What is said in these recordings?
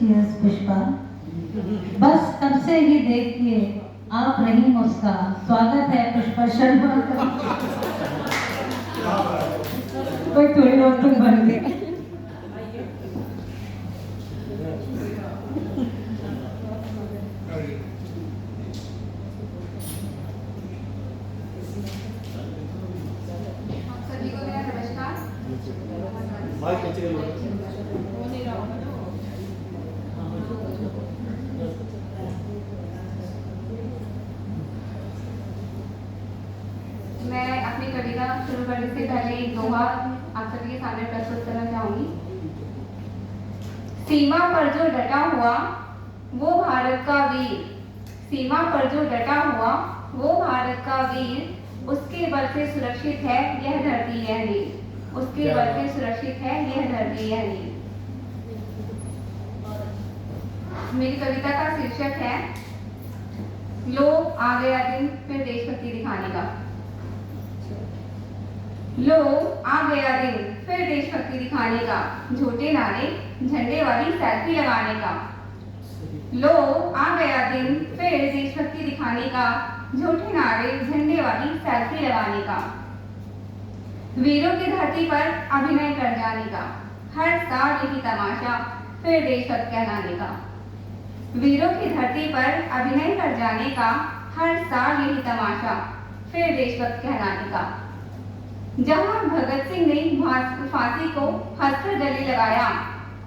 Cheers Pushpa. बस तब से ही देखिए आप रही मुस्का। स्वागत है पुष्पा शर्मा का। कोई थोड़ी बहुत तुम बन गए। सभी को मेरा नमस्कार। मैं अपनी कविता शुरू करने से पहले एक दोहा आप सभी के सामने प्रस्तुत करना चाहूंगी। सीमा पर जो डटा हुआ वो भारत का वीर, सीमा पर जो डटा हुआ वो भारत का वीर, उसके बल से सुरक्षित है यह धरती यह नीर, उसके बल से सुरक्षित है यह धरती यह नीर। मेरी कविता का शीर्षक है लो आ गया दिन फिर देशभक्ति दिखाने का। लो आ गया दिन फिर देशभक्ति दिखाने का, झूठे नारे झंडे वाली सेल्फी लगाने का। लो आ गया दिन फिर देशभक्ति दिखाने का, झूठे नारे झंडे वाली सेल्फी लगाने का। वीरों की धरती पर अभिनय कर जाने का, हर साल यही तमाशा फिर देशभक्त कहलाने का। वीरों की धरती पर अभिनय कर जाने का, हर साल यही तमाशा फिर देशभक्त कहलाने का। जहां भगत सिंह ने फांसी को हंसकर गले लगाया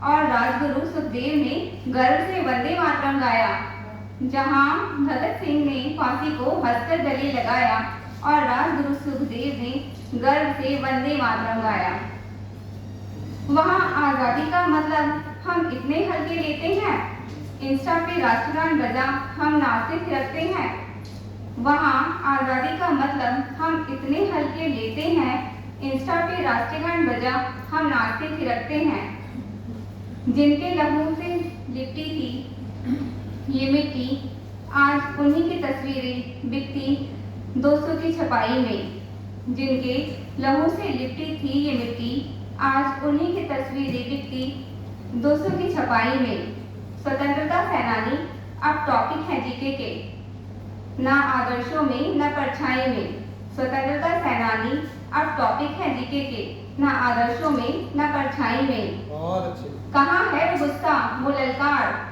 और राजगुरु सुखदेव ने गर्व से वंदे मातरम गाया, जहां भगत सिंह ने फांसी को हंसकर गले लगाया और राजगुरु सुखदेव ने गर्व से वंदे मातरम गाया, वहां आजादी का मतलब हम इतने हल्के लेते हैं, इंस्टा पे राष्ट्रगान बजा हम नाचते थिरकते हैं। वहां आजादी का मतलब हम इतने हल्के लेते हैं, इंस्टा पे राष्ट्रगान बजा हम नाचते थिरकते हैं। जिनके लहू से लिपटी थी ये मिट्टी, आज उन्हीं की तस्वीरें बिकती 200 की छपाई में। जिनके लहू से लिपटी थी ये मिट्टी, आज उन्हीं की तस्वीरें बिकती 200 की छपाई में। स्वतंत्रता सेनानी अब टॉपिक है जीके के, ना आदर्शों में न परछाई में। स्वतंत्रता सेनानी अब टॉपिक है जीके के, ना आदर्शों में न परछाई में। कहाँ है वो गुस्सा वो ललकार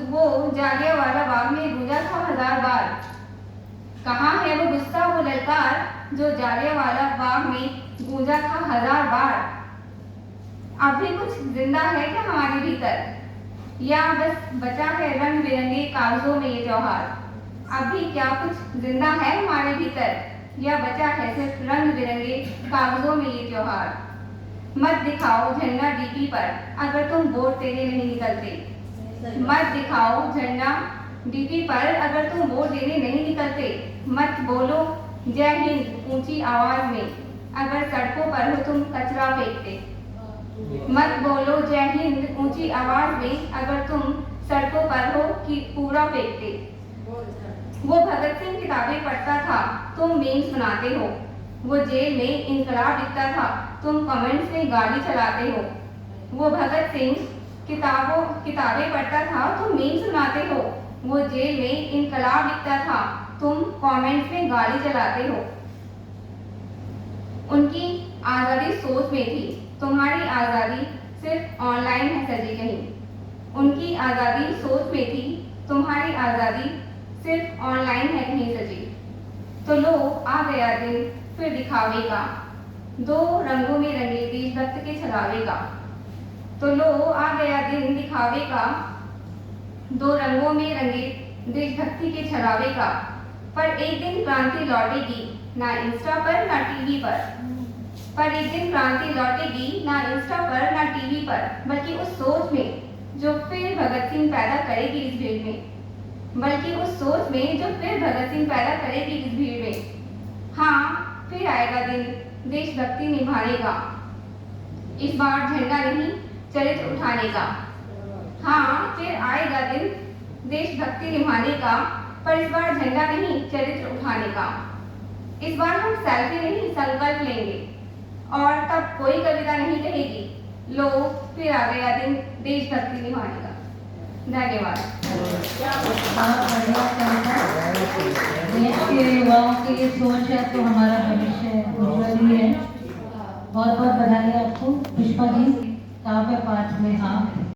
वो जालियांवाला बाग में गूंजा था 1000 बार। कहाँ है वो गुस्सा वो ललकार जो जालियांवाला बाग में गूंजा था 1000 बार। अब भी कुछ जिंदा है क्या हमारे भीतर, या बस बचा है रंग बिरंगे कागजों में ये त्योहार। अब भी क्या कुछ जिंदा है हमारे भीतर, या बचा है सिर्फ रंग बिरंगे कागजों में ये त्योहार। मत दिखाओ झंडा डीपी पर अगर तुम वोट देने नहीं निकलते। मत दिखाओ झंडा डीपी पर अगर तुम वोट देने नहीं निकलते। मत बोलो जय हिंद ऊंची आवाज में अगर सड़कों पर हो तुम कचरा फेंकते। मत बोलो जय हिंद ऊंची आवाज में अगर तुम सड़कों पर हो कि पूरा फेंकते। वो भगत सिंह किताबें पढ़ता था तुम मीम सुनाते हो। वो जेल में इंकलाब लिखता था तुम कमेंट्स में गाड़ी चलाते हो। वो भगत सिंह किताबें पढ़ता था तुम मीम सुनाते हो। वो जेल में इंकलाब लिखता था तुम कमेंट्स में गाड़ी चलाते हो। उनकी आजादी सोच में थी, तुम्हारी आजादी सिर्फ ऑनलाइन है सजी कहीं। उनकी आजादी सोच में थी, तुम्हारी आजादी सिर्फ ऑनलाइन है कहीं सजी। तो लो आ गया दिन फिर दिखावे का, 2 रंगों में रंगे देशभक्त के छलावे का। तो लो आ गया दिन दिखावे का, 2 रंगों में रंगे देशभक्ति के छलावे का। पर एक दिन क्रांति लौटेगी ना इंस्टा पर ना टीवी पर एक दिन क्रांति लौटेगी ना इंस्टा पर ना टीवी पर, बल्कि उस सोच में जो फिर भगत सिंह पैदा करेगी इस भीड़ में। बल्कि उस सोच में जो फिर भगत सिंह पैदा करेगी इस भीड़ में। हाँ फिर आएगा दिन देशभक्ति निभाने का, इस बार झंडा नहीं चरित्र उठाने का। हाँ फिर आएगा दिन देशभक्ति निभाने का, पर इस बार झंडा नहीं चरित्र उठाने का। इस बार हम सेल्फी नहीं संकल्प लेंगे, और तब कोई कविता नहीं कहेगी लो फिर आ गया दिन देशभक्ति निभाने का। धन्यवाद। बहुत बढ़िया कविता। देश के युवाओं की ये सोच है तो हमारा भविष्य उज्जवल ही है। बहुत बहुत बधाई आपको। पुष्पा जी, काव्य पाठ में आप